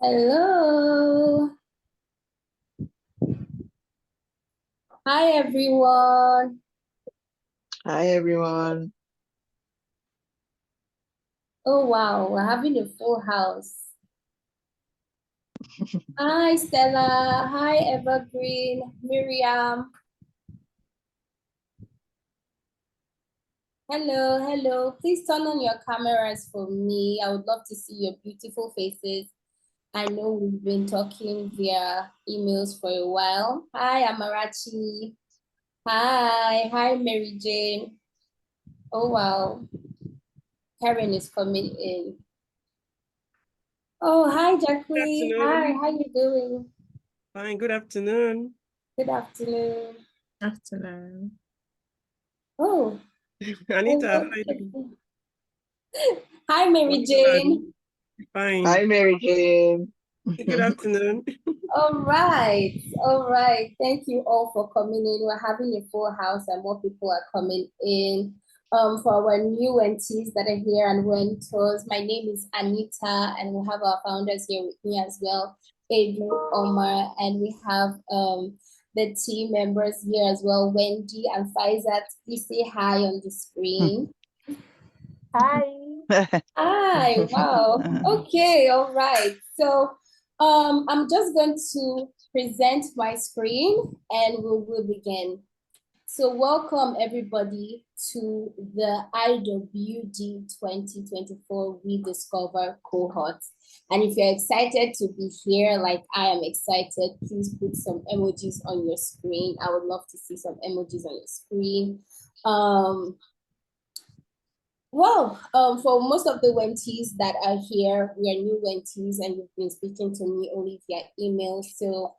Hello. Hi, everyone. Hi, everyone. Oh, wow. We're having a full house. Hi, Stella. Hi, Evergreen. Miriam. Hello, hello. Please turn on your cameras for me. I would love to see your beautiful faces. I know we've been talking via emails for a while. Hi, Amarachi. Hi, Mary Jane. Oh, wow. Karen is coming in. Oh, hi, Good Jacqueline. Hi, afternoon. how you doing? Fine, good afternoon. Good afternoon. Afternoon. Oh, Anita, how hello. are you doing? Hi, Mary Jane. Fine. Hi, Mary Jane. Good afternoon. All right, all right. Thank you all for coming in. We're having a full house and more people are coming in. For our new mentees that are here and Wentors, my name is Anita and we have our founders here with me as well, Adrian, Omar, and we have the team members here as well, Wendy and Faizat. Please say hi on the screen. Hi. Hi, wow. Okay, all right. So I'm just going to present my screen and we will begin. So welcome everybody to the IWD 2024 Rediscover cohort. And if you're excited to be here, like I am excited, please put some emojis on your screen. I would love to see some emojis on your screen. For most of the Wenties that are here, we are new Wenties and you've been speaking to me only via email. So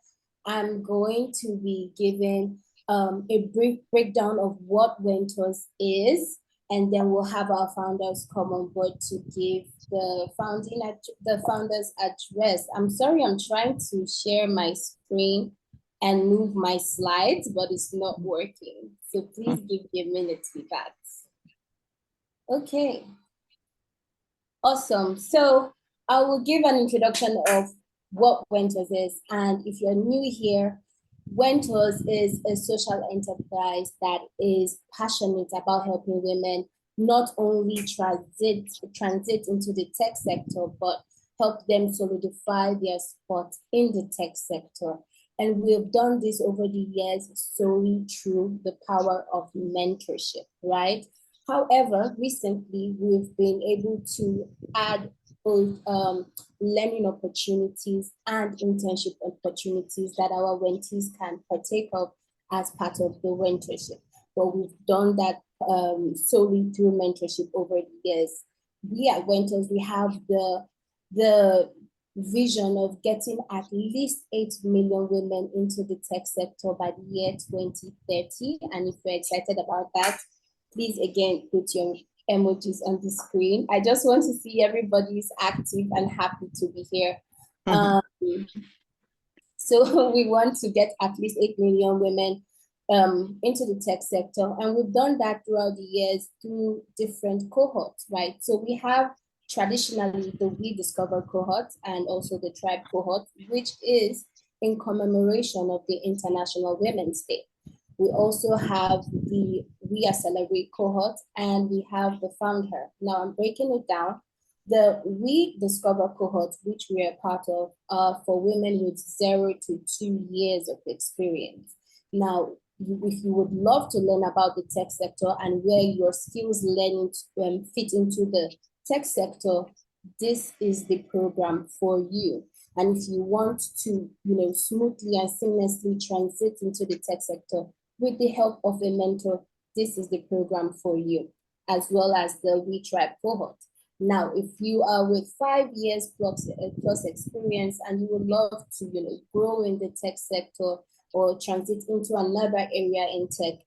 I'm going to be giving a brief breakdown of what Wentors is, and then we'll have our founders come on board to give the founders address. I'm sorry, I'm trying to share my screen and move my slides, but it's not working. So please give me a minute with that. Okay, awesome. So I will give an introduction of what Wentors is. And if you're new here, Wentors is a social enterprise that is passionate about helping women not only transit into the tech sector, but help them solidify their spot in the tech sector. And we've done this over the years solely through the power of mentorship, right? However, recently we've been able to add both learning opportunities and internship opportunities that our mentees can partake of as part of the mentorship. But we've done that solely through mentorship over the years. We at Wentors, we have the vision of getting at least 8 million women into the tech sector by the year 2030. And if you're excited about that, please again put your emojis on the screen. I just want to see everybody's active and happy to be here. So we want to get at least 8 million women into the tech sector. And we've done that throughout the years through different cohorts, right? So we have traditionally the Rediscover cohort and also the Tribe cohort, which is in commemoration of the International Women's Day. We also have the We Accelerate cohort and we have the Found Her. Now I'm breaking it down. The We Discover cohort, which we are part of, for women with 0 to 2 years of experience. Now, if you would love to learn about the tech sector and where your skills learning fit into the tech sector, this is the program for you. And if you want to, smoothly and seamlessly transit into the tech sector with the help of a mentor, this is the program for you, as well as the We Tribe cohort. Now, if you are with 5 years plus experience and you would love to, grow in the tech sector or transit into another area in tech,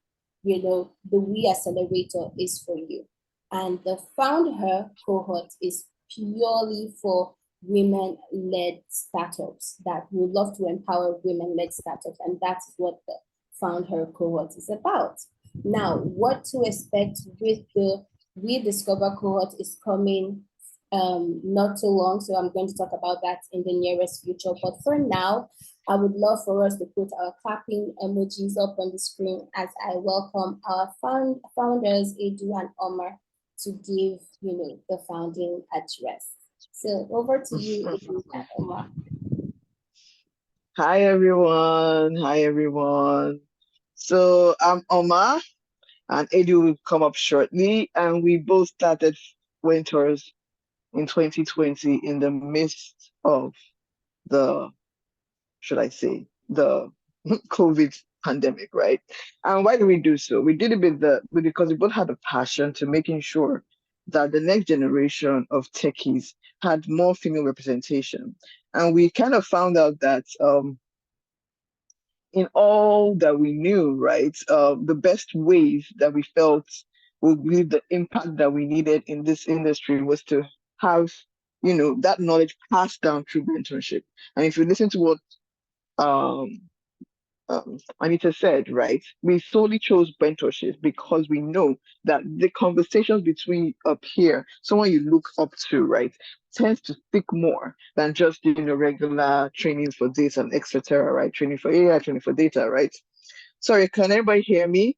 the We Accelerator is for you. And the Found Her cohort is purely for women-led startups that would love to empower women-led startups. And that's what the Found Her cohort is about. Now, what to expect with the Rediscover cohort is coming not too long. So I'm going to talk about that in the nearest future. But for now, I would love for us to put our clapping emojis up on the screen as I welcome our founders, Edu and Omar, to give, the founding address. So over to you, Edu and Omar. Hi everyone. Hi everyone. So I'm Omar and Edu will come up shortly. And we both started Wentors in 2020 in the midst of the, should I say, the COVID pandemic, right? And why did we do so? We did it because we both had a passion to making sure that the next generation of techies had more female representation. And we kind of found out that in all that we knew, right, the best ways that we felt would leave the impact that we needed in this industry was to have, that knowledge passed down through mentorship. And if you listen to what um, Anita said, right, we solely chose mentorship because we know that the conversations between a peer, someone you look up to, right, tends to stick more than just regular training for this and etc. Right, training for AI, training for data, right. Sorry, can everybody hear me?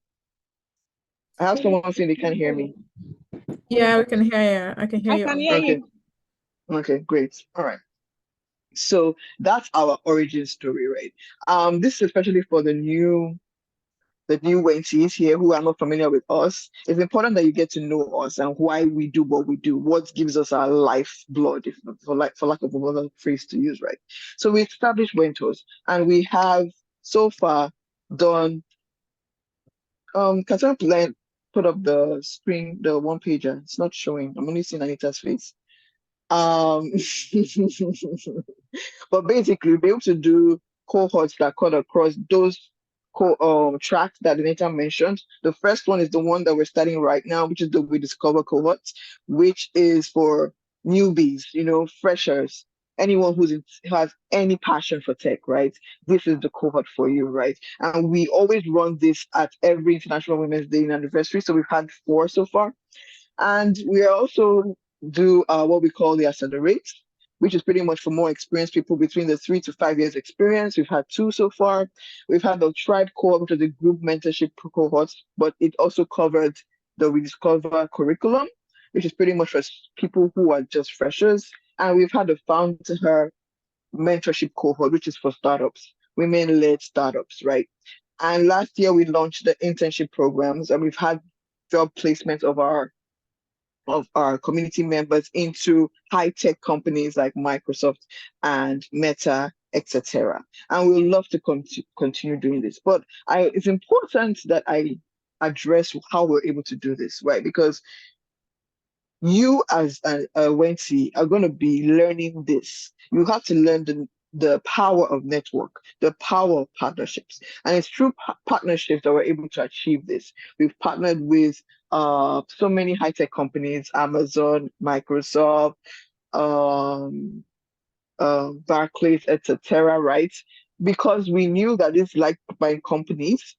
I have someone saying they can't hear me. Yeah, we can hear you. I can hear I you. can hear you. Okay, great. All right. So that's our origin story, right? This is especially for the new Wenties here who are not familiar with us. It's important that you get to know us and why we do what we do, what gives us our lifeblood, if for lack of another phrase to use, right? So we established Wentors, and we have so far done. Can someone put up the screen, the one pager? It's not showing. I'm only seeing Anita's face. Um, but basically, we'll be able to do cohorts that cut across those tracks that Anita mentioned. The first one is the one that we're studying right now, which is the We Discover cohort, which is for newbies, freshers, anyone who has any passion for tech, right? This is the cohort for you, right? And we always run this at every International Women's Day anniversary. So we've had 4 so far. And we also do what we call the Accelerate, which is pretty much for more experienced people between the 3 to 5 years experience. We've had 2 so far. We've had the Tribe cohort, which is the group mentorship cohort, but it also covered the We Discover curriculum, which is pretty much for people who are just freshers. And we've had the Founder mentorship cohort, which is for startups, women-led startups, right? And last year we launched the internship programs, and we've had job placements of our community members into high-tech companies like Microsoft and Meta, etc. And we'll love to continue doing this. But it's important that I address how we're able to do this, right? Because you as a Wenty are going to be learning this. You have to learn the power of network, the power of partnerships. And it's through partnerships that we're able to achieve this. We've partnered with so many high-tech companies, Amazon, Microsoft, Barclays, etc., right? Because we knew that these like-minded companies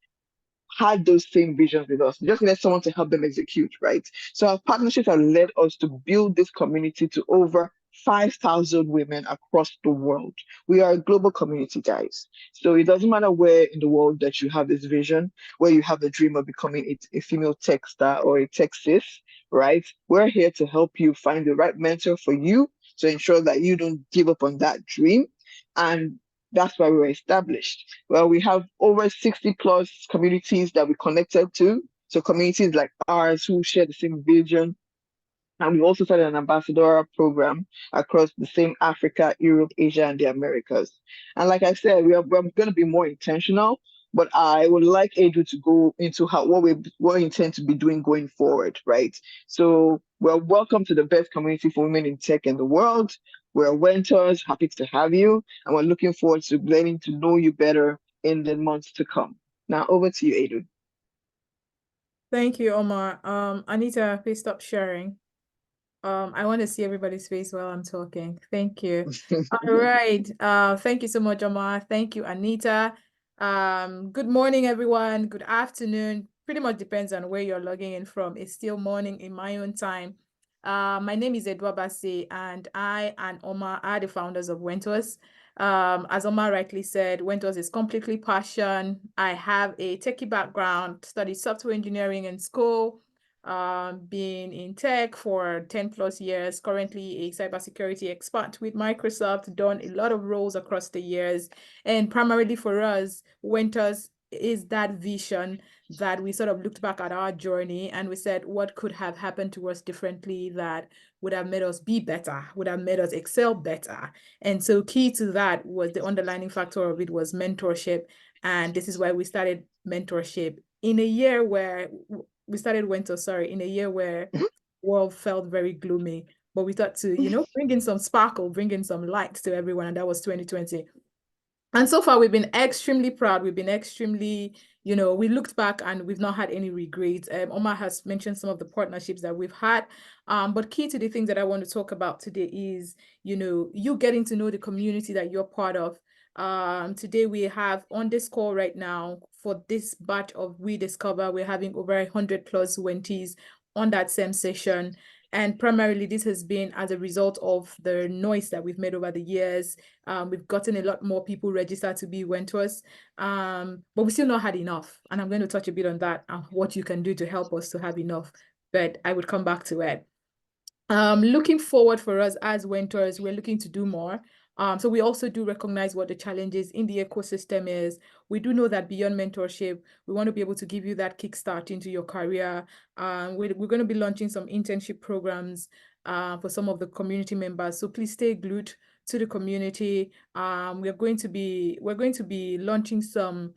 had those same visions with us. Just need someone to help them execute, right? So our partnerships have led us to build this community to over 5,000 women across the world. We are a global community, guys. So it doesn't matter where in the world that you have this vision, where you have the dream of becoming a female tech star or a tech sis, right? We're here to help you find the right mentor for you to ensure that you don't give up on that dream. And that's why we were established. Well, we have over 60 plus communities that we connected to. So communities like ours who share the same vision. And we also started an ambassador program across the same Africa, Europe, Asia, and the Americas. And like I said, we're going to be more intentional, but I would like Adrian to go into what we intend to be doing going forward, right? So we're welcome to the best community for women in tech in the world. We're Wentors, happy to have you, and we're looking forward to getting to know you better in the months to come. Now over to you, Adrian. Thank you, Omar. Anita, please stop sharing. I want to see everybody's face while I'm talking. Thank you. All right. Thank you so much, Omar. Thank you, Anita. Good morning, everyone. Good afternoon. Pretty much depends on where you're logging in from. It's still morning in my own time. My name is Edwa Bassey, and I and Omar are the founders of Wentors. As Omar rightly said, Wentors is completely passion. I have a techie background, studied software engineering in school, been in tech for 10 plus years, currently a cybersecurity expert with Microsoft, done a lot of roles across the years. And primarily for us, Wentors is that vision that we sort of looked back at our journey and we said, what could have happened to us differently that would have made us be better, would have made us excel better. And so key to that was the underlying factor of it was mentorship. And this is why we started mentorship in a year where we started Wentors, sorry, in a year where world felt very gloomy. But we thought to, bring in some sparkle, bring in some light to everyone. And that was 2020. And so far, we've been extremely proud. We've been extremely, we looked back and we've not had any regrets. Omar has mentioned some of the partnerships that we've had. But key to the things that I want to talk about today is, you getting to know the community that you're part of. Today, we have on this call right now for this batch of We Discover, we're having over 100 plus Wenties on that same session. And primarily, this has been as a result of the noise that we've made over the years. We've gotten a lot more people registered to be Wentors, but we still not had enough. And I'm going to touch a bit on that and what you can do to help us to have enough, but I would come back to it. Looking forward for us as Wentors, we're looking to do more. So we also do recognize what the challenges in the ecosystem is. We do know that beyond mentorship, we want to be able to give you that kickstart into your career. We're going to be launching some internship programs for some of the community members. So please stay glued to the community. We're going to be launching some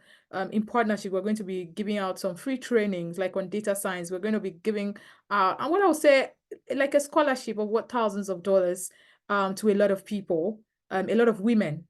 in partnership. We're going to be giving out some free trainings like on data science. We're going to be giving and what I would say like a scholarship of what thousands of dollars to a lot of people. A lot of women,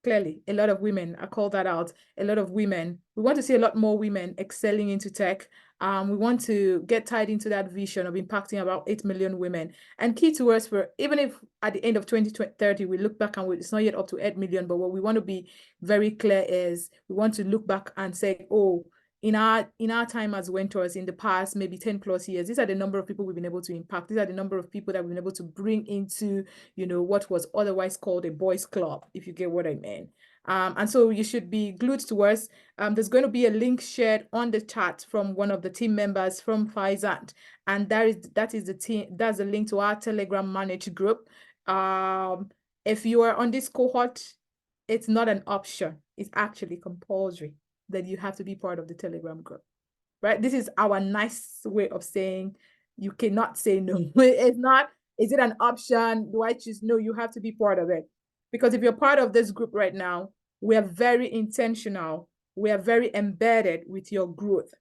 clearly, a lot of women, I call that out, a lot of women. We want to see a lot more women excelling into tech. We want to get tied into that vision of impacting about 8 million women. And key to us for, even if at the end of 2030, we look back and it's not yet up to 8 million, but what we want to be very clear is we want to look back and say, oh, in our time as Wentors in the past, maybe 10 plus years, these are the number of people we've been able to impact. These are the number of people that we've been able to bring into, what was otherwise called a boys club, if you get what I mean. And so you should be glued to us. There's going to be a link shared on the chat from one of the team members from Pfizer, and that's a link to our Telegram managed group. If you are on this cohort, it's not an option. It's actually compulsory that you have to be part of the Telegram group, right? This is our nice way of saying you cannot say no. It's not, is it an option? Do I choose? No, you have to be part of it. Because if you're part of this group right now, we are very intentional. We are very embedded with your growth.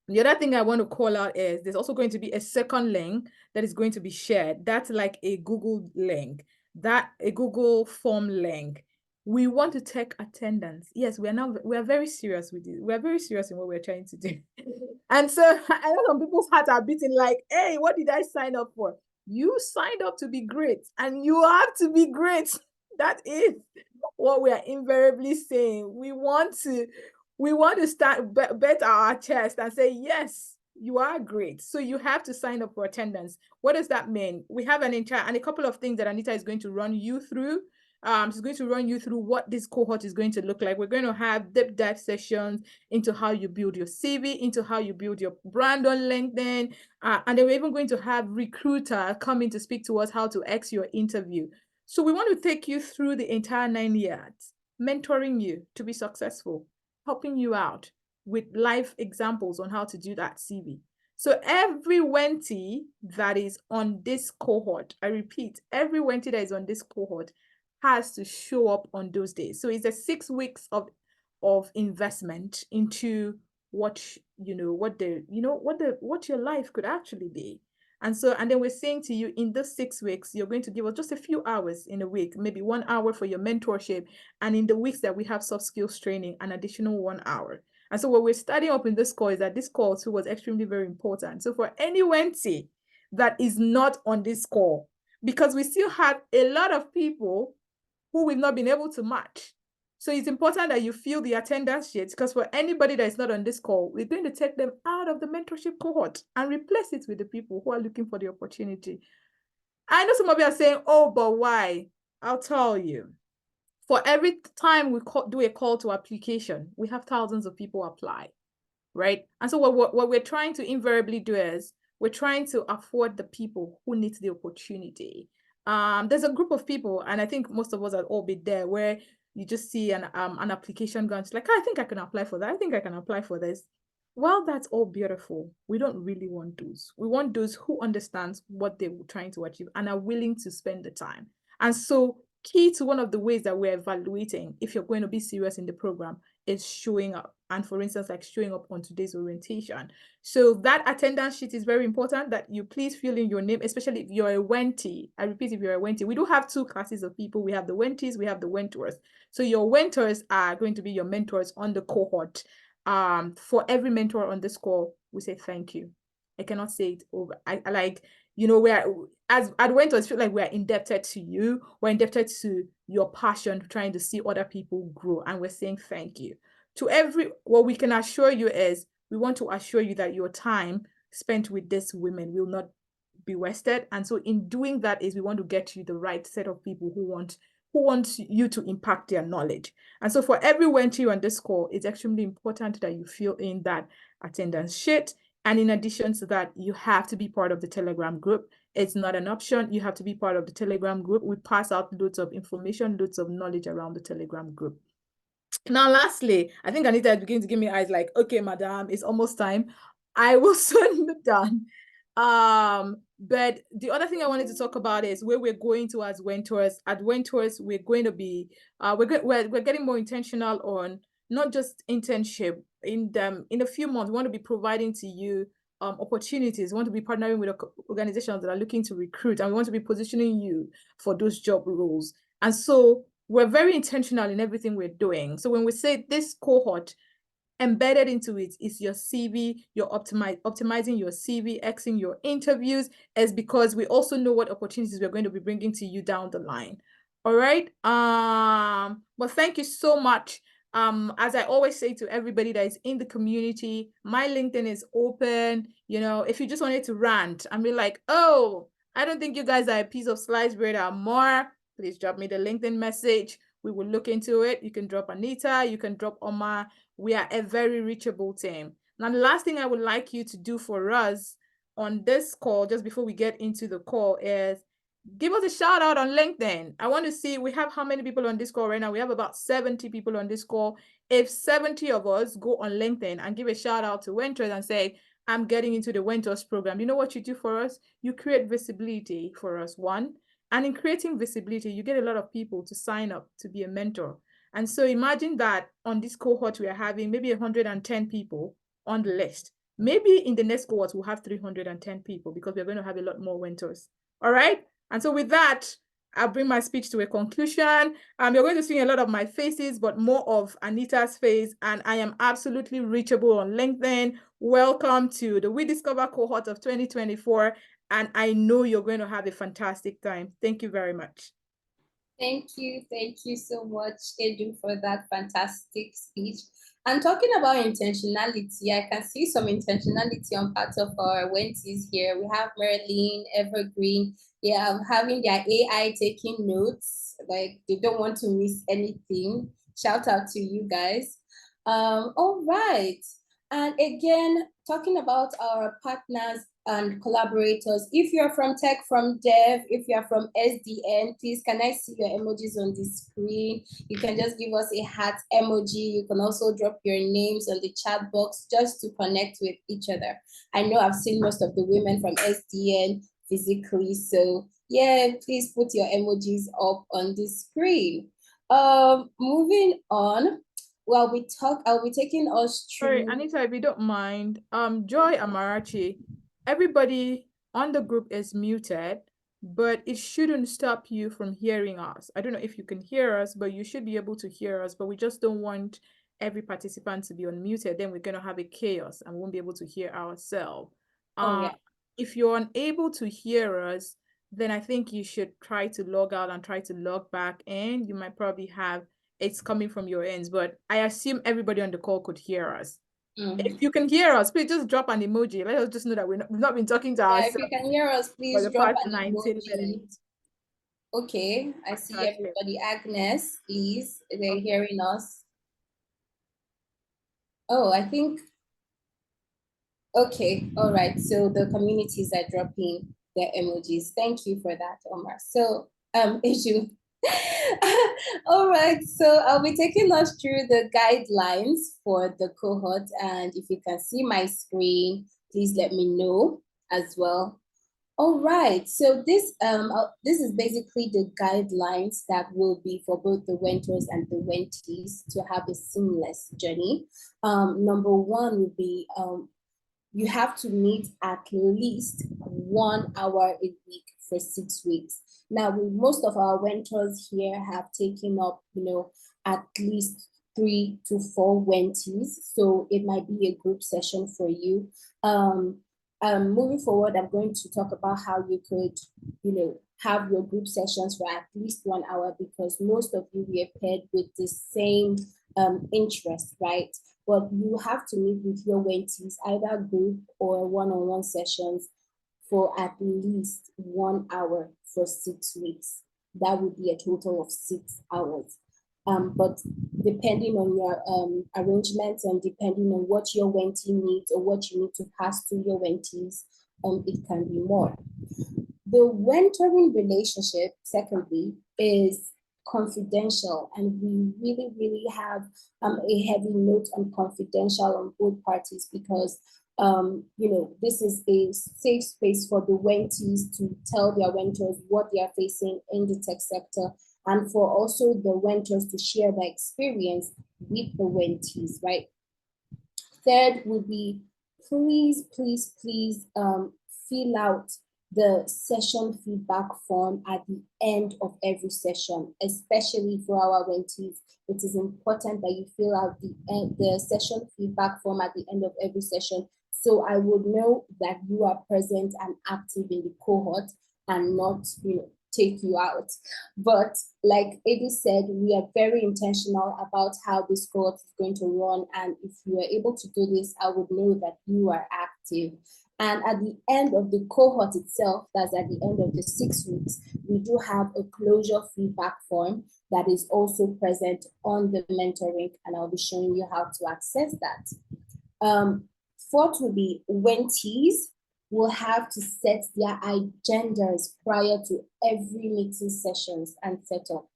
The other thing I want to call out is there's also going to be a second link that is going to be shared. That's like a Google link, a Google form link. We want to take attendance. Yes, we are very serious with it. We are very serious in what we're trying to do. And so I know some people's hearts are beating like, hey, what did I sign up for? You signed up to be great, and you have to be great. That is what we are invariably saying. We want to start bet our chest and say, yes, you are great. So you have to sign up for attendance. What does that mean? We have and a couple of things that Anita is going to run you through. She's going to run you through what this cohort is going to look like. We're going to have deep dive sessions into how you build your CV, into how you build your brand on LinkedIn. And then we're even going to have recruiter come in to speak to us how to X your interview. So we want to take you through the entire 9 years, mentoring you to be successful, helping you out with live examples on how to do that CV. So every Wentee that is on this cohort, I repeat, every Wentee that is on this cohort has to show up on those days. So it's a 6 weeks of investment into what your life could actually be. And then we're saying to you, in those 6 weeks, you're going to give us just a few hours in a week, maybe 1 hour for your mentorship. And in the weeks that we have soft skills training, an additional 1 hour. And so what we're studying up in this call is that this call too was extremely very important. So for any Wentee that is not on this call, because we still have a lot of people who we've not been able to match. So it's important that you fill the attendance sheets, because for anybody that is not on this call, we're going to take them out of the mentorship cohort and replace it with the people who are looking for the opportunity. I know some of you are saying, oh, but why? I'll tell you. For every time we do a call to application, we have thousands of people apply, right? And so what we're trying to invariably do is we're trying to afford the people who need the opportunity. There's a group of people, and I think most of us have all been there, where you just see an application going, like, I think I can apply for that. I think I can apply for this. Well, that's all beautiful. We don't really want those. We want those who understands what they're trying to achieve and are willing to spend the time. And so key to one of the ways that we're evaluating if you're going to be serious in the program is showing up. And for instance, like showing up on today's orientation. So that attendance sheet is very important, that you please fill in your name, especially if you're a Wentee. I repeat, if you're a Wentee. We do have two classes of people. We have the Wentees, we have the Wentors. So your Wentors are going to be your mentors on the cohort. For every mentor on this call, we say thank you. I cannot say it over. I like, you know, as Wentors feel like we're indebted to you. We're indebted to your passion, trying to see other people grow, and we're saying thank you. To what we can assure you is, we want to assure you that your time spent with these women will not be wasted. And so in doing that is we want to get you the right set of people who want you to impact their knowledge. And so for every Wentee on this call, it's extremely important that you fill in that attendance sheet. And in addition to that, you have to be part of the Telegram group. It's not an option. You have to be part of the Telegram group. We pass out loads of information, loads of knowledge around the Telegram group. Now, lastly, I think Anita is beginning to give me eyes like, okay, madam, it's almost time. I will soon be done. But the other thing I wanted to talk about is where we're going to as Wentors. At Wentors, we're going to be, we're getting more intentional on not just internship. In a few months, we want to be providing to you opportunities. We want to be partnering with organizations that are looking to recruit, and we want to be positioning you for those job roles. And so we're very intentional in everything we're doing. So when we say this cohort, embedded into it is your CV, you're optimizing your CV, Xing your interviews, is because we also know what opportunities we're going to be bringing to you down the line. All right. Well, thank you so much. As I always say to everybody that is in the community, my LinkedIn is open. You know, if you just wanted to rant and be like, oh, I don't think you guys are a piece of sliced bread or more, please drop me the LinkedIn message. We will look into it. You can drop Anita, you can drop Omar. We are a very reachable team. Now, the last thing I would like you to do for us on this call, just before we get into the call, is give us a shout out on LinkedIn. I want to see, we have how many people on this call right now? We have about 70 people on this call. If 70 of us go on LinkedIn and give a shout out to Wentors and say, I'm getting into the Wentors program, you know what you do for us? You create visibility for us, one. And in creating visibility, you get a lot of people to sign up to be a mentor. And so imagine that on this cohort, we are having maybe 110 people on the list. Maybe in the next cohort, we'll have 310 people because we're going to have a lot more Wentors. All right. And so with that, I'll bring my speech to a conclusion. You're going to see a lot of my faces, but more of Anita's face. And I am absolutely reachable on LinkedIn. Welcome to the We Discover cohort of 2024. And I know you're going to have a fantastic time. Thank you very much. Thank you so much, Edu, for that fantastic speech. And talking about intentionality, I can see some intentionality on part of our Wentees here. We have Marilyn, Evergreen, having their AI taking notes, like they don't want to miss anything. Shout out to you guys. All right. And again, talking about our partners and collaborators, if you're from tech, from dev, if you're from SDN, please can I see your emojis on the screen? You can just give us a heart emoji. You can also drop your names on the chat box just to connect with each other. I know I've seen most of the women from SDN physically, so yeah, please put your emojis up on the screen. Moving on. While we talk, I'll be taking us through. Sorry, Anita, if you don't mind, Joy Amarachi, everybody on the group is muted, but it shouldn't stop you from hearing us. I don't know if you can hear us, but you should be able to hear us, but we just don't want every participant to be unmuted. Then we're going to have a chaos and we won't be able to hear ourselves. If you're unable to hear us, then I think you should try to log out and try to log back in. You might probably have it's coming from your ends, but I assume everybody on the call could hear us. Mhm. If you can hear us, please just drop an emoji. Let us just know that we've not been talking to Yeah, ourselves if you can hear us, for please the drop past an 19 emoji. minutes. Okay, I see Fantastic. everybody. Agnes, please, they're hearing us. Oh, I think, okay, all right. So the communities are dropping their emojis. Thank you for that, Omar. So, Iju. All right, so I'll be taking us through the guidelines for the cohort, and if you can see my screen, please let me know as well. All right, so this is basically the guidelines that will be for both the Wentors and the Wentees to have a seamless journey. Number one would be you have to meet at least 1 hour a week for 6 weeks. Now, most of our Wentors here have taken up, at least 3 to 4 Wentees, so it might be a group session for you. Moving forward, I'm going to talk about how you could, have your group sessions for at least 1 hour, because most of you were paired with the same interest, right? But you have to meet with your Wentees, either group or one-on-one sessions, for at least 1 hour for 6 weeks. That would be a total of 6 hours. But depending on your arrangements and depending on what your Wentee needs or what you need to pass to your Wentees, it can be more. The mentoring relationship, secondly, is confidential, and we really have a heavy note on confidential on both parties, because this is a safe space for the Wentees to tell their Wentors what they are facing in the tech sector, and for also the Wentors to share their experience with the Wentees, right? Third would be, please fill out the session feedback form at the end of every session, especially for our Wentees. It is important that you fill out the session feedback form at the end of every session, so I would know that you are present and active in the cohort and not, take you out. But like Eddie said, we are very intentional about how this cohort is going to run. And if you are able to do this, I would know that you are active. And at the end of the cohort itself, that's at the end of the 6 weeks, we do have a closure feedback form that is also present on the mentoring, and I'll be showing you how to access that. Fourth will be Wentees will have to set their agendas prior to every meeting sessions and setup.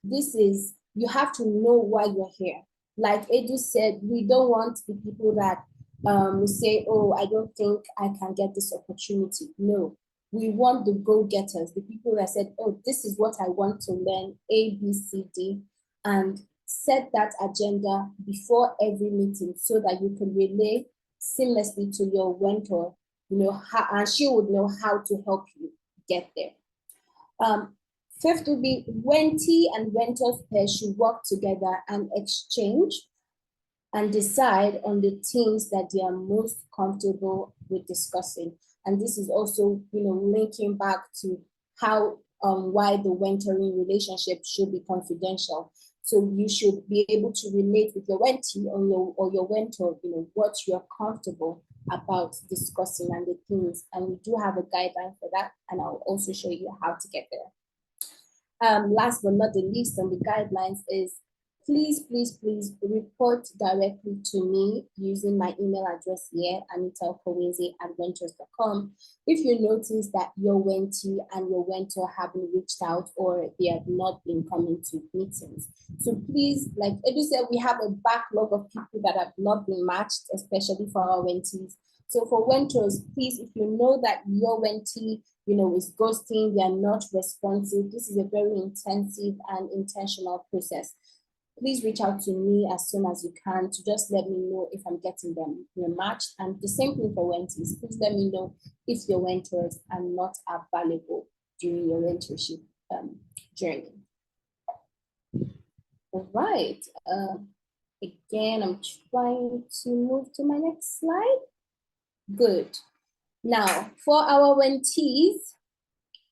This is, you have to know why you're here. Like Edu said, we don't want the people that say, oh, I don't think I can get this opportunity. No, we want the go-getters, the people that said, oh, this is what I want to learn, A, B, C, D, and set that agenda before every meeting so that you can relay seamlessly to your Wentor, and she would know how to help you get there. Fifth would be Wentee and Wentors pairs should work together and exchange and decide on the things that they are most comfortable with discussing. And this is also, linking back to how why the mentoring relationship should be confidential. So you should be able to relate with your Wentee or your Wentor, what you're comfortable about discussing and the things. And we do have a guideline for that, and I'll also show you how to get there. Last but not the least on the guidelines is, please report directly to me using my email address here, anitaokoweze@wentors.com, if you notice that your Wentee and your Wentor haven't reached out or they have not been coming to meetings. So please, like Edu said, we have a backlog of people that have not been matched, especially for our Wentees. So for Wentors, please, if you know that your Wentee, is ghosting, they are not responsive, this is a very intensive and intentional process. Please reach out to me as soon as you can to just let me know if I'm getting them matched. And the same thing for Wentees. Please let me know if your Wentors are not available during your mentorship journey. All right. Again, I'm trying to move to my next slide. Good. Now, for our Wentees,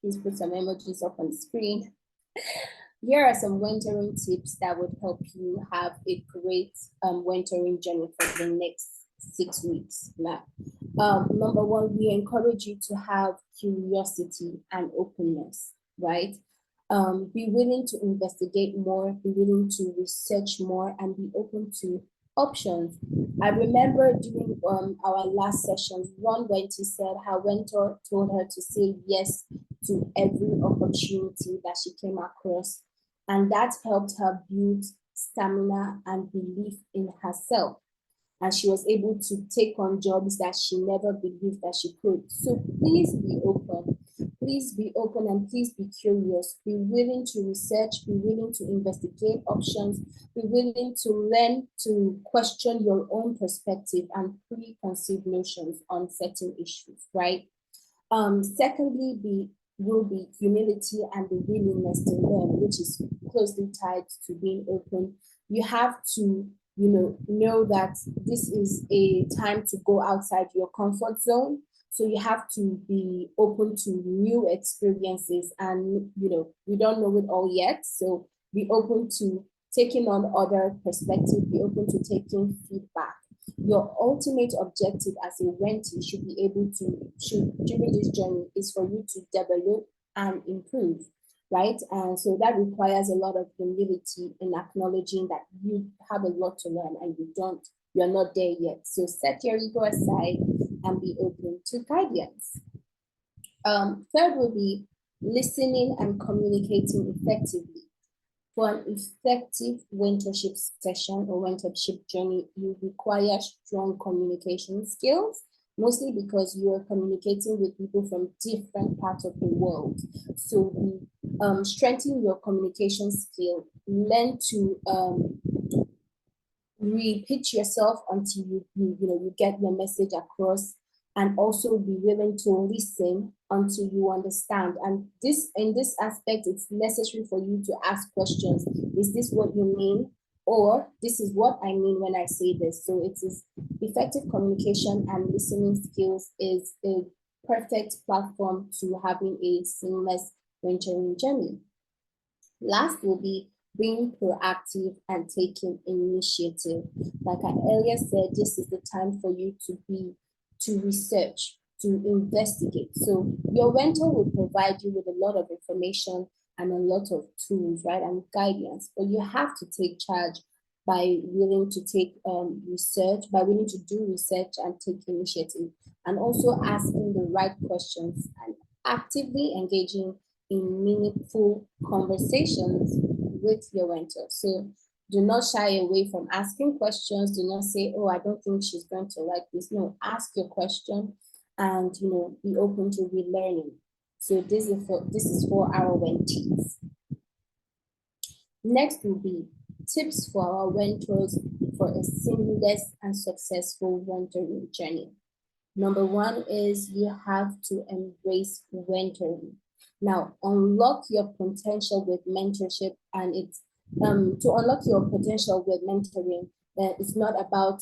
please put some emojis up on the screen. Here are some mentoring tips that would help you have a great mentoring journey for the next 6 weeks. Now, number one, we encourage you to have curiosity and openness, right? Be willing to investigate more, be willing to research more, and be open to options. I remember during our last session, one Wenty said how Wentor told her to say yes to every opportunity that she came across, and that helped her build stamina and belief in herself. And she was able to take on jobs that she never believed that she could. So please be open. Please be open and please be curious. Be willing to research, be willing to investigate options, be willing to learn to question your own perspective and preconceived notions on certain issues, right? Secondly, will be humility and the willingness to learn, which is closely tied to being open. You have to, know that this is a time to go outside your comfort zone. So you have to be open to new experiences, and we don't know it all yet. So be open to taking on other perspectives, be open to taking feedback. Your ultimate objective as a Wentee should be able to, during this journey, is for you to develop and improve, right? And so that requires a lot of humility in acknowledging that you have a lot to learn and you're not there yet. So set your ego aside and be open to guidance. Third will be listening and communicating effectively. For an effective mentorship session or mentorship journey, you require strong communication skills, mostly because you are communicating with people from different parts of the world. So strengthen your communication skill, learn to repeat yourself until you get your message across, and also be willing to listen until you understand. And in this aspect, it's necessary for you to ask questions. Is this what you mean? Or this is what I mean when I say this. So it is effective communication and listening skills is a perfect platform to having a seamless mentoring journey. Last will be being proactive and taking initiative. Like I earlier said, this is the time for you to research, to investigate. So your mentor will provide you with a lot of information and a lot of tools, right, and guidance, but you have to take charge by willing to take research, by willing to do research and take initiative, and also asking the right questions and actively engaging in meaningful conversations with your mentor. So do not shy away from asking questions. Do not say, oh, I don't think she's going to like this. No, ask your question and be open to relearning. So this is for our mentees. Next will be tips for our mentors for a seamless and successful mentoring journey. Number one is you have to embrace mentoring. Now, unlock your potential with mentorship, and it's to unlock your potential with mentoring. It's not about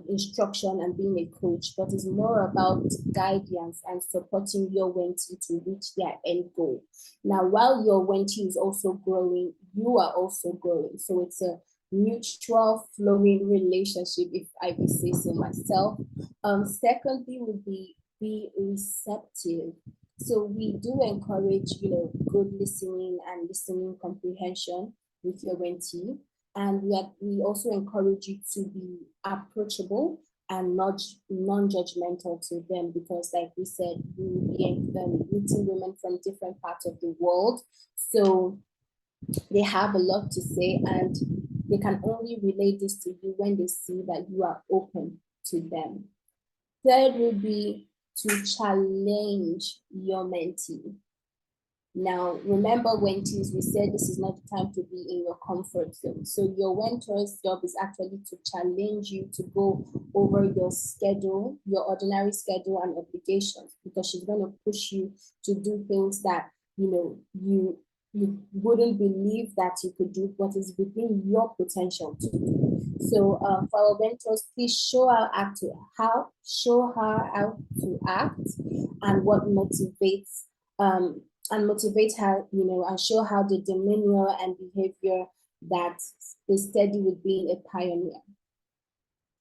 instruction and being a coach, but it's more about guidance and supporting your Wentee to reach their end goal. Now, while your Wentee is also growing, you are also growing. So it's a mutual flowing relationship, if I may say so myself. Secondly would be receptive. So we do encourage, good listening and listening comprehension with your Wentee. And we also encourage you to be approachable and not non-judgmental to them, because like we said, we will be meeting women from different parts of the world. So they have a lot to say, and they can only relate this to you when they see that you are open to them. Third would be to challenge your mentee. Now, remember, Wentees, we said this is not the time to be in your comfort zone. So your mentor's job is actually to challenge you to go over your schedule, your ordinary schedule and obligations, because she's going to push you to do things that, you wouldn't believe that you could do, what is within your potential to do. So for our mentors, please show her how to act and what motivates and motivate her, and show her the demeanor and behavior that is steady with being a pioneer.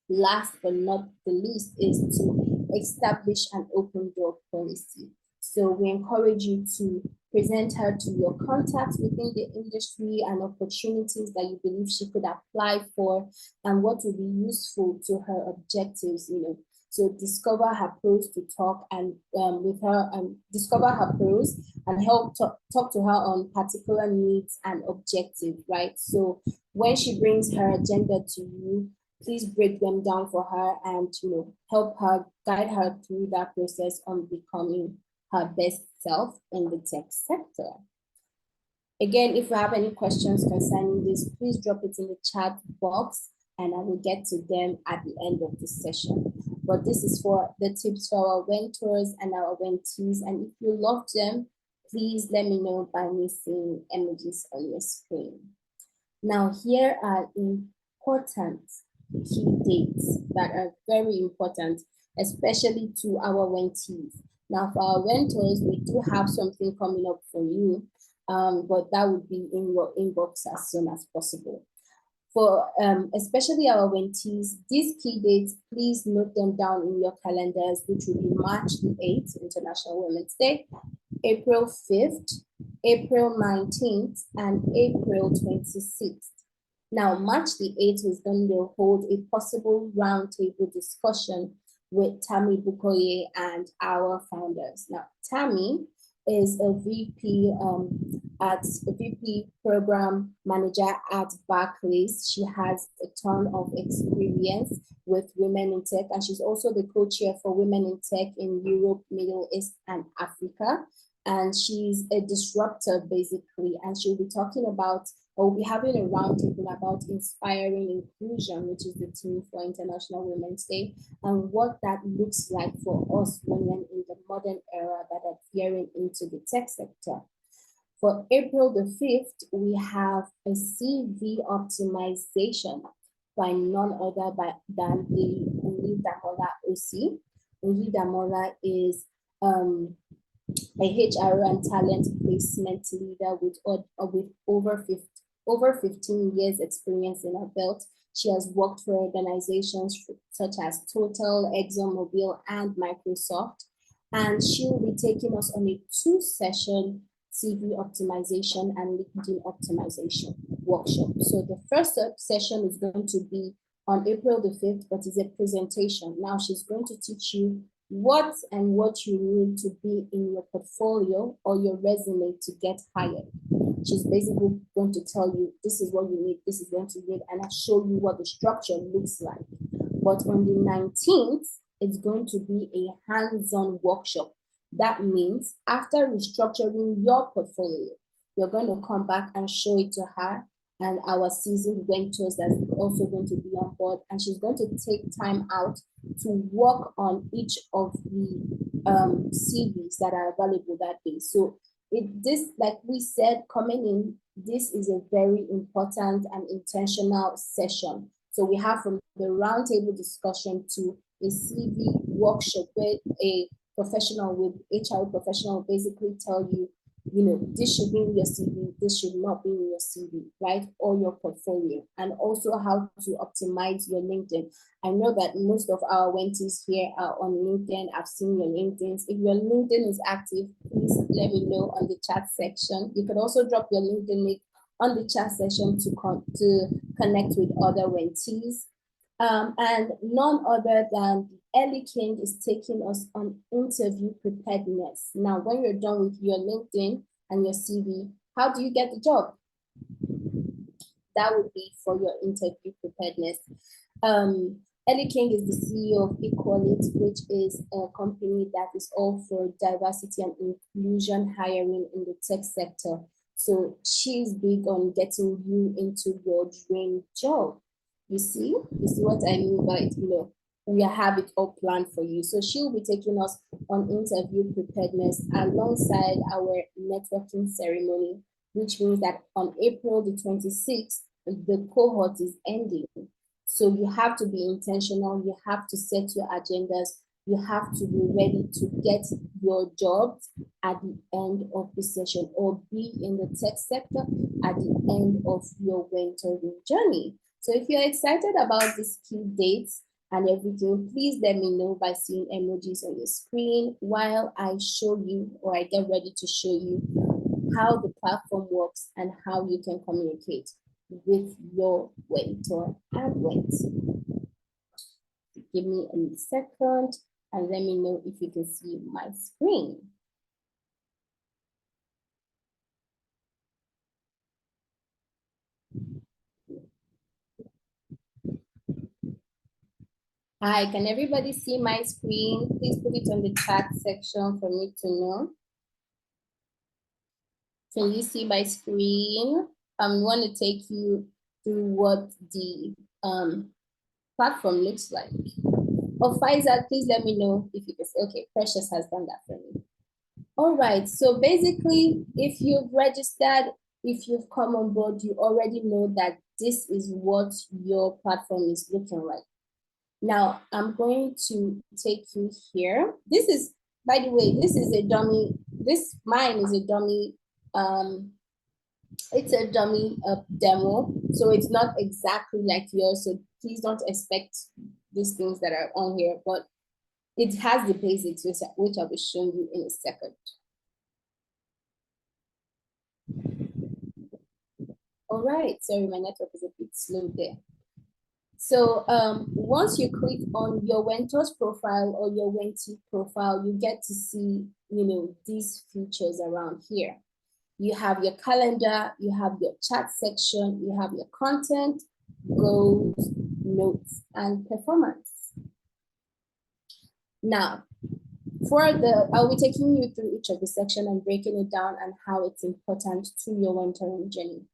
Last but not the least is to establish an open door policy. So we encourage you to present her to your contacts within the industry and opportunities that you believe she could apply for and what will be useful to her objectives, So discover her pros to talk and with her and discover her pros and help talk to her on particular needs and objectives, right? So when she brings her agenda to you, please break them down for her and help her, guide her through that process on becoming her best self in the tech sector. Again, if you have any questions concerning this, please drop it in the chat box and I will get to them at the end of the session. But this is for the tips for our mentors and our mentees. And if you love them, please let me know by me seeing images on your screen. Now, here are important key dates that are very important, especially to our mentees. Now, for our mentors, we do have something coming up for you, but that would be in your inbox as soon as possible. For especially our mentees, these key dates, please note them down in your calendars, which will be March the 8th, International Women's Day, April 5th, April 19th, and April 26th. Now, March the 8th is going to hold a possible roundtable discussion with Tammy Bukoye and our founders. Now, Tammy is a VP program manager at Barclays. She has a ton of experience with women in tech, and she's also the co-chair for Women in Tech in Europe, Middle East, and Africa. And she's a disruptor, basically, and she'll be talking about, or we'll be having a roundtable about inspiring inclusion, which is the theme for International Women's Day, and what that looks like for us women in the modern era that are veering into the tech sector. For April the 5th, we have a CV optimization by none other than the Unyi Damola OC. Unyi Damola is a HR and talent placement leader with over 15 years experience in her belt. She has worked for organizations such as Total, ExxonMobil, and Microsoft. And she will be taking us on a 2-session CV optimization and LinkedIn optimization workshop. So the first session is going to be on April the 5th, but it's a presentation. Now she's going to teach you what you need to be in your portfolio or your resume to get hired. She's basically going to tell you, this is what you need, this is what you need, and I'll show you what the structure looks like. But on the 19th, it's going to be a hands-on workshop. That means after restructuring your portfolio, you're going to come back and show it to her, and our seasoned Wentors that's also going to be on board, and she's going to take time out to work on each of the CVs that are available that day. So this, like we said, coming in, this is a very important and intentional session. So we have from the roundtable discussion to a CV workshop where a professional with HR professional basically tell you, this should be in your CV, this should not be in your CV, right? Or your portfolio, and also how to optimize your LinkedIn. I know that most of our Wentors here are on LinkedIn. I've seen your LinkedIns. If your LinkedIn is active, please let me know on the chat section. You can also drop your LinkedIn link on the chat section to connect with other Wentors. And none other than Ellie King is taking us on interview preparedness. Now, when you're done with your LinkedIn and your CV, how do you get the job? That would be for your interview preparedness. Ellie King is the CEO of Equality, which is a company that is all for diversity and inclusion hiring in the tech sector. So she's big on getting you into your dream job. You see what I mean by it, we have it all planned for you. So she'll be taking us on interview preparedness alongside our networking ceremony, which means that on April the 26th, the cohort is ending. So you have to be intentional. You have to set your agendas you have to be ready to get your jobs at the end of the session, or be in the tech sector at the end of your mentoring journey. So if you're excited about these key dates and everything, please let me know by seeing emojis on your screen while I show you, or I get ready to show you, how the platform works and how you can communicate with your mentor and mentee. Give me a second and let me know if you can see my screen. Hi, can everybody see my screen? Please put it on the chat section for me to know. Can you see my screen? I want to take you through what the platform looks like. Oh, Faisal, please let me know if you can see. Okay, Precious has done that for me. All right, so basically, if you've registered, if you've come on board, you already know that this is what your platform is looking like. Now, I'm going to take you here. This is, by the way, this is a dummy. Mine is a dummy. It's a dummy demo, so it's not exactly like yours. So please don't expect these things that are on here, but it has the basics, which I will show you in a second. All right, sorry, my network is a bit slow there. So once you click on your Wentors profile or your Wentee profile, you get to see, these features around here. You have your calendar, you have your chat section, you have your content, goals, notes, and performance. Now, I'll be taking you through each of the section and breaking it down and how it's important to your mentoring journey.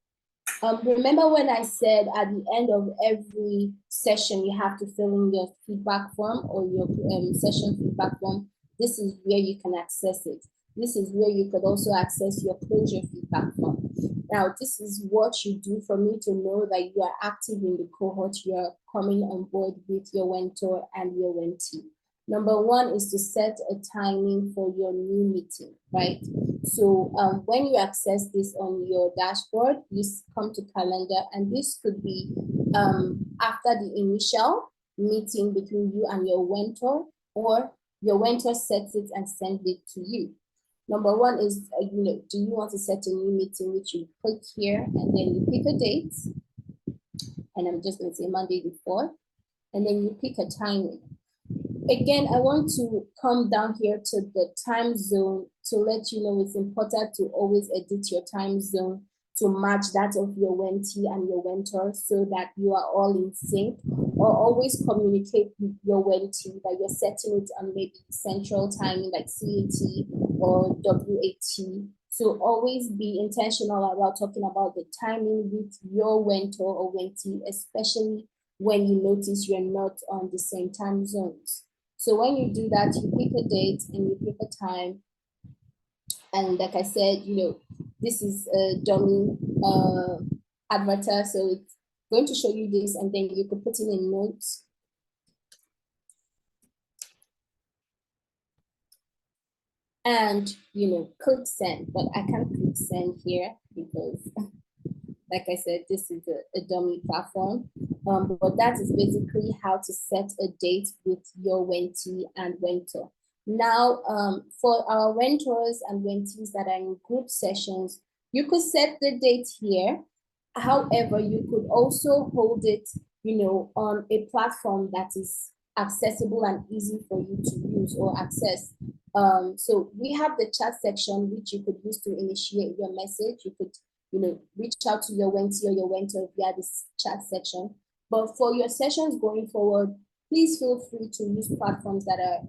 Remember when I said at the end of every session, you have to fill in your feedback form or your session feedback form? This is where you can access it. This is where you could also access your closure feedback form. Now, this is what you do for me to know that you are active in the cohort, you are coming on board with your mentor and your mentee. Number one is to set a timing for your new meeting, right? So when you access this on your dashboard, you come to calendar, and this could be after the initial meeting between you and your mentor, or your mentor sets it and sends it to you. Number one is, do you want to set a new meeting, which you click here, and then you pick a date, and I'm just going to say Monday the 4th, and then you pick a timing. Again, I want to come down here to the time zone to let you know it's important to always edit your time zone to match that of your mentee and your mentor so that you are all in sync, or always communicate with your mentee that you're setting it on maybe central timing like CET or WAT. So always be intentional about talking about the timing with your mentor or mentee, especially when you notice you're not on the same time zones. So when you do that, you pick a date and you pick a time. And like I said, this is a dummy avatar, so it's going to show you this, and then you could put in a note. And, click send, but I can't click send here because like I said, this is a dummy platform, but that is basically how to set a date with your mentee and mentor. Now, for our mentors and mentees that are in group sessions, you could set the date here. However, you could also hold it, on a platform that is accessible and easy for you to use or access. So we have the chat section, which you could use to initiate your message. You could reach out to your mentee or your mentor via this chat section. But for your sessions going forward, please feel free to use platforms that are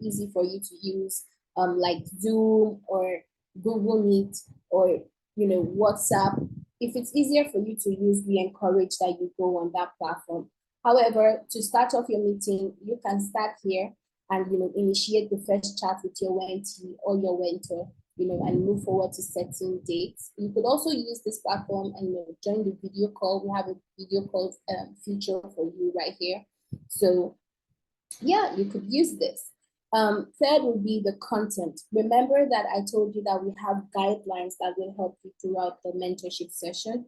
easy for you to use, like Zoom or Google Meet or WhatsApp. If it's easier for you to use, we encourage that you go on that platform. However, to start off your meeting, you can start here and initiate the first chat with your mentee or your mentor, and move forward to setting dates. You could also use this platform and join the video call. We have a video call feature for you right here. So yeah, you could use this. Third would be the content. Remember that I told you that we have guidelines that will help you throughout the mentorship session.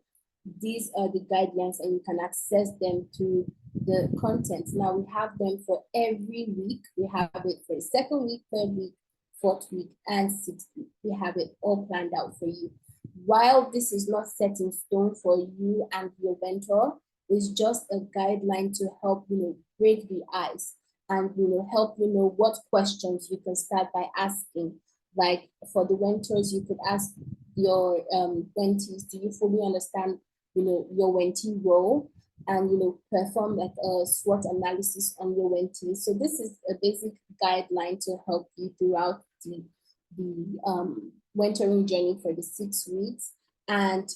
These are the guidelines and you can access them through the content. Now we have them for every week. We have it for the second week, third week, fourth week, and sixth week. We have it all planned out for you. While this is not set in stone for you and your mentor, it's just a guideline to help break the ice and help what questions you can start by asking. Like for the Wentors, you could ask your Wenties, do you fully understand your Wentee role? And perform like a SWOT analysis on your Wentees. So this is a basic guideline to help you throughout the mentoring journey for the 6 weeks. And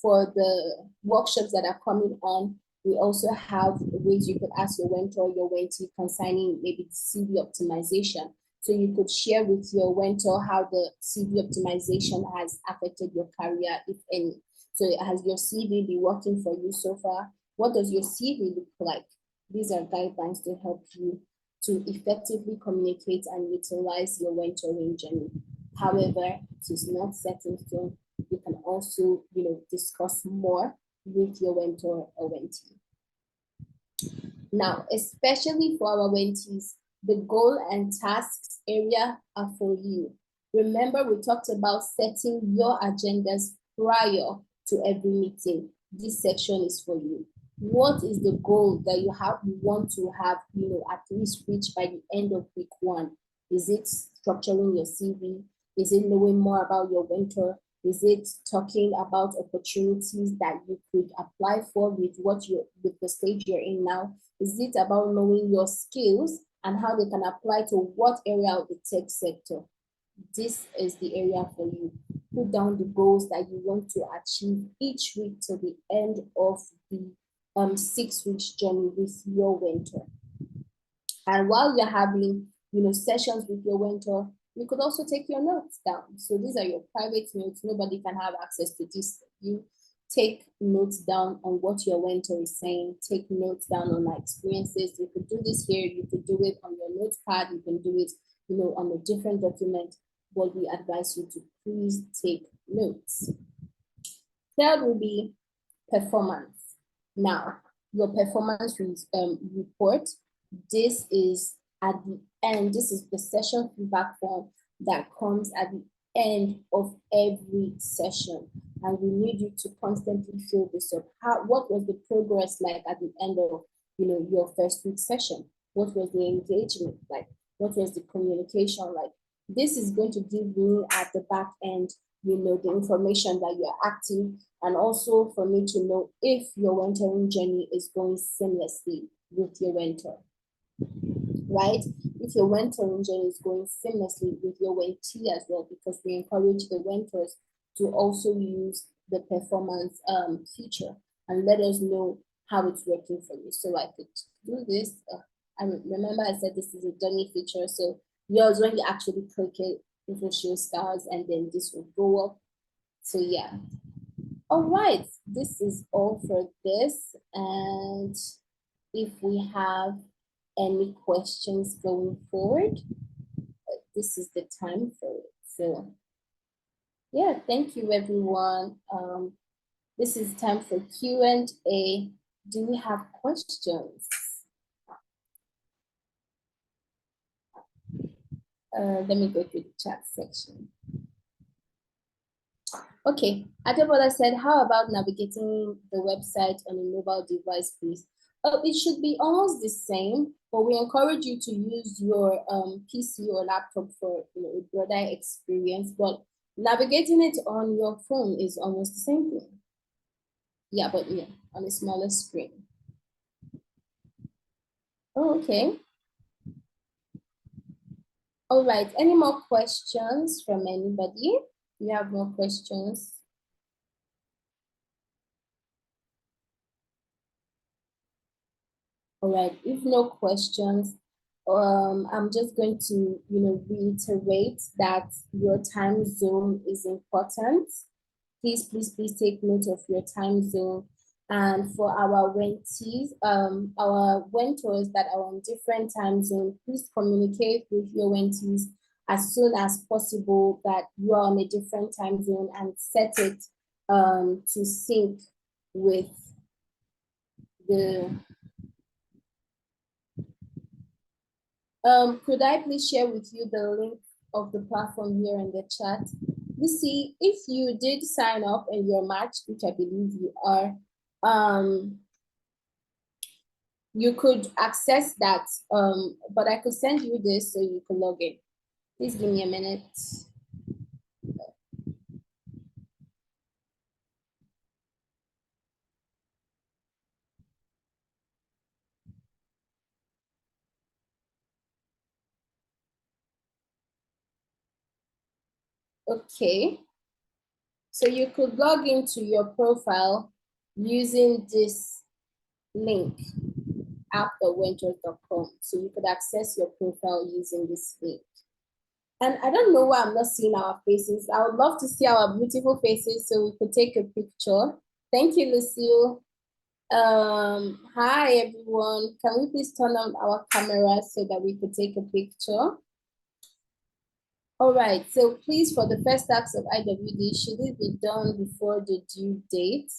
for the workshops that are coming on, we also have ways you could ask your Wentor, your Wentee concerning maybe CV optimization. So you could share with your Wentor how the CV optimization has affected your career, if any. So has your CV been working for you so far? What does your CV look like? These are guidelines to help you to effectively communicate and utilize your mentoring journey. However, it is not set in stone. You can also, discuss more with your mentor or Wentee. Now, especially for our Wentees, the goal and tasks area are for you. Remember, we talked about setting your agendas prior to every meeting. This section is for you. What is the goal that you want to have, at least reach by the end of week 1? Is it structuring your CV? Is it knowing more about your mentor? Is it talking about opportunities that you could apply for with with the stage you're in now? Is it about knowing your skills and how they can apply to what area of the tech sector? This is the area for you. Put down the goals that you want to achieve each week to the end of the 6 weeks journey with your mentor. And while you're having sessions with your mentor, you could also take your notes down. So these are your private notes. Nobody can have access to this. You take notes down on what your mentor is saying. Take notes down on experiences. You could do this here. You could do it on your notepad. You can do it on a different document. But we advise you to please take notes. Third will be performance. Now, your performance report, this is at the end. This is the session feedback form that comes at the end of every session. And we need you to constantly fill this up. What was the progress like at the end of your first week session? What was the engagement like? What was the communication like? This is going to give me at the back end the information that you're active, and also for me to know if your mentoring journey is going seamlessly with your mentor, right? If your mentoring journey is going seamlessly with your Wentee as well, because we encourage the Wentors to also use the performance feature and let us know how it's working for you. So I could do this. I remember I said this is a dummy feature, so yours, when you actually click it, it will show stars and then this will go up. So yeah. All right, this is all for this. And if we have any questions going forward, this is the time for it. So yeah, thank you everyone. This is time for Q&A. Do we have questions? Let me go through the chat section. Okay, Adebola said, how about navigating the website on a mobile device, please? It should be almost the same, but we encourage you to use your PC or laptop for a broader experience, but navigating it on your phone is almost the same thing. Yeah, but yeah, on a smaller screen. Oh, okay. All right, any more questions from anybody? Do you have more questions? All right, if no questions, I'm just going to, reiterate that your time zone is important. Please take note of your time zone. And for our Wenties, our Wentors that are on different time zones, please communicate with your Wenties as soon as possible that you are on a different time zone and set it to sync with the. Could I please share with you the link of the platform here in the chat? You see, if you did sign up and you're matched, which I believe you are, you could access that, but I could send you this so you can log in. Please give me a minute. Okay, so you could log into your profile using this link, app.wentors.com. So you could access your profile using this link. And I don't know why I'm not seeing our faces. I would love to see our beautiful faces so we could take a picture. Thank you, Lucille. Hi, everyone. Can we please turn on our camera so that we could take a picture? All right, so please, for the first tax of IWD, should it be done before the due date?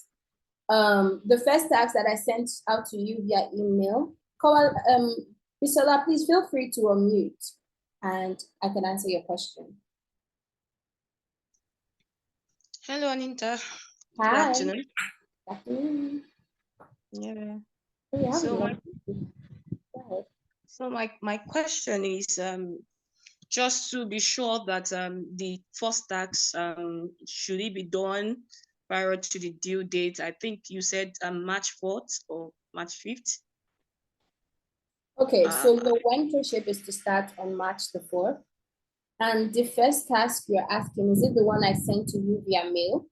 The first tax that I sent out to you via email, Bisola, please feel free to unmute and I can answer your question. Hello, Anita. Hi. Good afternoon. Good afternoon. Yeah. Oh, yeah, So go ahead. my question is just to be sure that the first tax should it be done prior to the due date? I think you said March 4th or March 5th. Okay, so the mentorship is to start on March the 4th. And the first task you're asking, is it the one I sent to you via mail?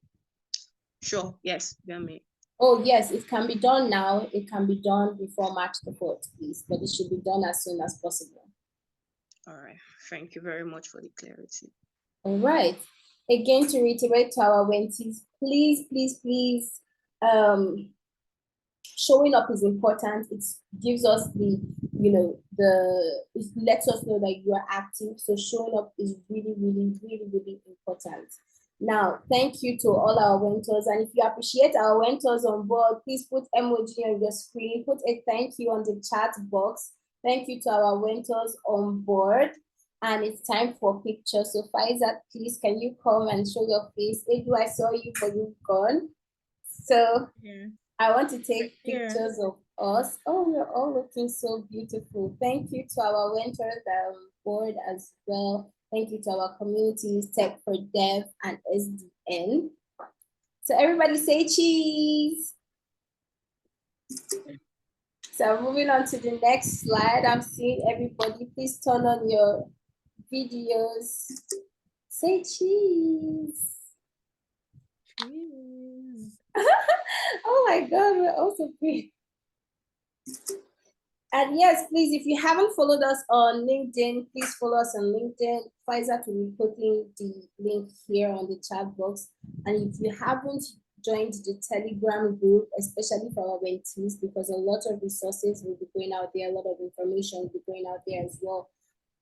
Sure, yes, via mail. Oh, yes, it can be done now. It can be done before March the 4th, please, but it should be done as soon as possible. All right, thank you very much for the clarity. All right. Again, to reiterate to our Wenties, please, please, please, showing up is important. It gives us the, it lets us know that you are active. So showing up is really, really, really, really important. Now, thank you to all our Wentors. And if you appreciate our Wentors on board, please put emoji on your screen, put a thank you on the chat box. Thank you to our Wentors on board. And it's time for pictures. So Faisal, please, can you come and show your face? Edu, I saw you, but you've gone. So yeah. I want to take pictures of us. Oh, we're all looking so beautiful. Thank you to our Wentors board as well. Thank you to our communities, Tech for Dev and SDN. So everybody say cheese. So moving on to the next slide, I'm seeing everybody. Please turn on your videos. Say cheese. Cheese. Oh my God, we're also pretty. And yes, please, if you haven't followed us on LinkedIn, please follow us on LinkedIn. Faisal will be putting the link here on the chat box. And if you haven't joined the Telegram group, especially for our mentees, because a lot of resources will be going out there, a lot of information will be going out there as well.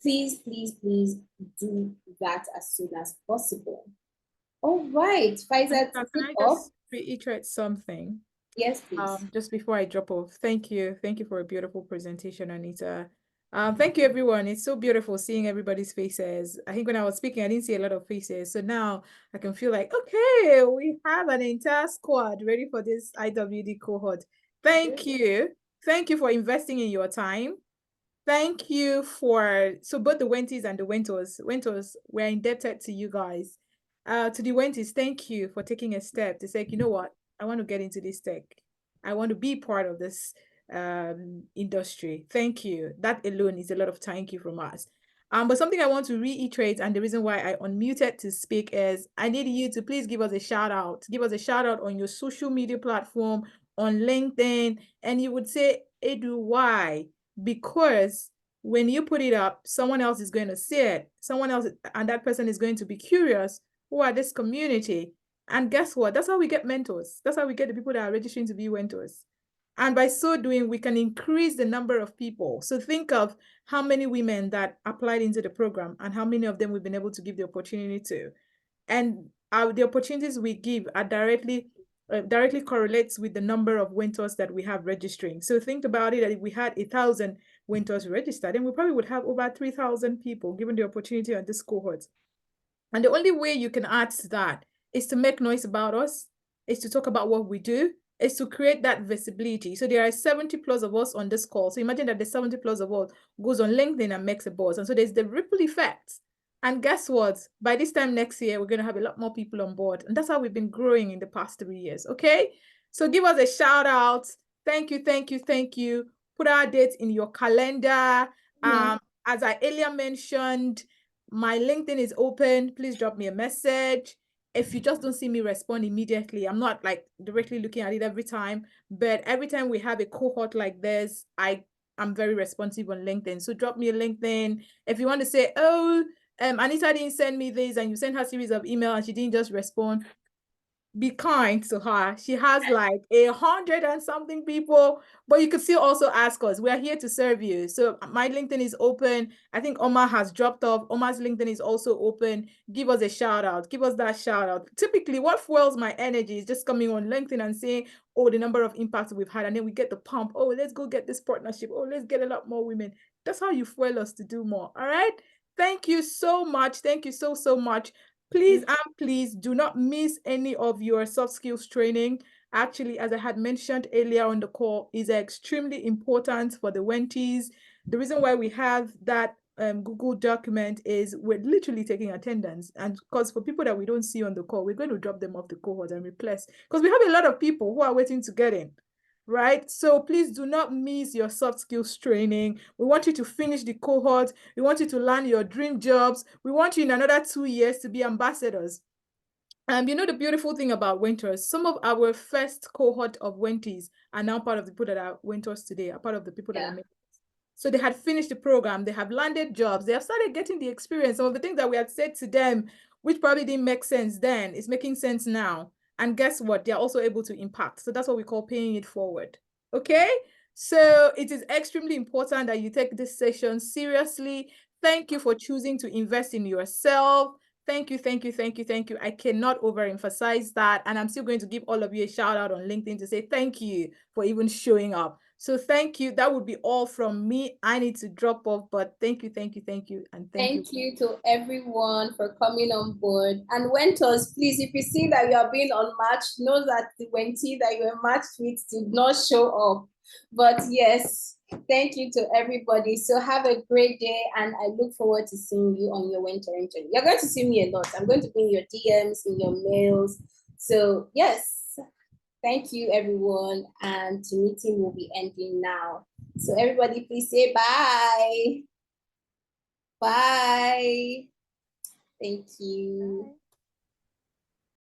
Please, please, please do that as soon as possible. All right, Faisal, can I just reiterate something? Yes, please. Just before I drop off, thank you for a beautiful presentation, Anita. Thank you, everyone. It's so beautiful seeing everybody's faces. I think when I was speaking, I didn't see a lot of faces, so now I can feel like, okay, we have an entire squad ready for this IWD cohort. Thank you for investing in your time. Thank you so both the Wenties and the Wentors, we're indebted to you guys. To the Wenties, thank you for taking a step to say, you know what, I want to get into this tech. I want to be part of this industry. Thank you. That alone is a lot of thank you from us. But something I want to reiterate, and the reason why I unmuted to speak is I need you to please give us a shout out. Give us a shout out on your social media platform, on LinkedIn, and you would say, Edu, why? Because when you put it up, someone else is going to see it. Someone else, and that person is going to be curious. Who are this community? And guess what? That's how we get mentors. That's how we get the people that are registering to be mentors. And by so doing, we can increase the number of people. So think of how many women that applied into the program and how many of them we've been able to give the opportunity to. And the opportunities we give are directly correlates with the number of Wentors that we have registering. So think about it, that if we had 1,000 Wentors registered, then we probably would have over 3,000 people given the opportunity on this cohort. And the only way you can add to that is to make noise about us, is to talk about what we do, is to create that visibility. So there are 70 plus of us on this call. So imagine that the 70 plus of us goes on LinkedIn and makes a buzz. And so there's the ripple effect. And guess what? By this time next year, we're going to have a lot more people on board. And that's how we've been growing in the past 3 years. Okay. So give us a shout out. Thank you, thank you, thank you. Put our dates in your calendar. As I earlier mentioned, my LinkedIn is open. Please drop me a message. If you just don't see me respond immediately, I'm not like directly looking at it every time, but every time we have a cohort like this, I'm very responsive on LinkedIn. So drop me a LinkedIn. If you want to say, oh, Anita didn't send me this, and you sent her a series of emails and she didn't just respond, be kind to her. She has like 100 and something people, but you could still also ask us. We're here to serve you. So my LinkedIn is open. I think Omar has dropped off. Omar's LinkedIn is also open. Give us a shout out. Give us that shout out. Typically, what fuels my energy is just coming on LinkedIn and saying, oh, the number of impacts we've had. And then we get the pump. Oh, let's go get this partnership. Oh, let's get a lot more women. That's how you fuel us to do more. All right. Thank you so much. Thank you so much. Please and please do not miss any of your soft skills training. Actually, as I had mentioned earlier on the call, is extremely important for the Wentors. The reason why we have that Google document is we're literally taking attendance. And because for people that we don't see on the call, we're going to drop them off the cohort and replace. Because we have a lot of people who are waiting to get in. Right? So please do not miss your soft skills training. We want you to finish the cohort. We want you to land your dream jobs. We want you in another 2 years to be ambassadors. You know, the beautiful thing about Wentors, some of our first cohort of Wentors are now part of the people that are Wentors today, are part of the people that are making. So they had finished the program, they have landed jobs, they have started getting the experience. Some of the things that we had said to them, which probably didn't make sense then, is making sense now. And guess what? They're also able to impact. So that's what we call paying it forward. Okay? So it is extremely important that you take this session seriously. Thank you for choosing to invest in yourself. Thank you, thank you, thank you, thank you. I cannot overemphasize that. And I'm still going to give all of you a shout out on LinkedIn to say thank you for even showing up. So thank you. That would be all from me. I need to drop off, but thank you, thank you, thank you, and thank you. Thank you to everyone for coming on board. And Wentors, please, if you see that you are being unmatched, know that the Wentee that you were matched with did not show up. But yes, thank you to everybody. So have a great day, and I look forward to seeing you on your mentoring journey. You're going to see me a lot. I'm going to be in your DMs, in your mails. So yes. Thank you, everyone. And the meeting will be ending now. So everybody, please say bye. Bye. Thank you. Bye.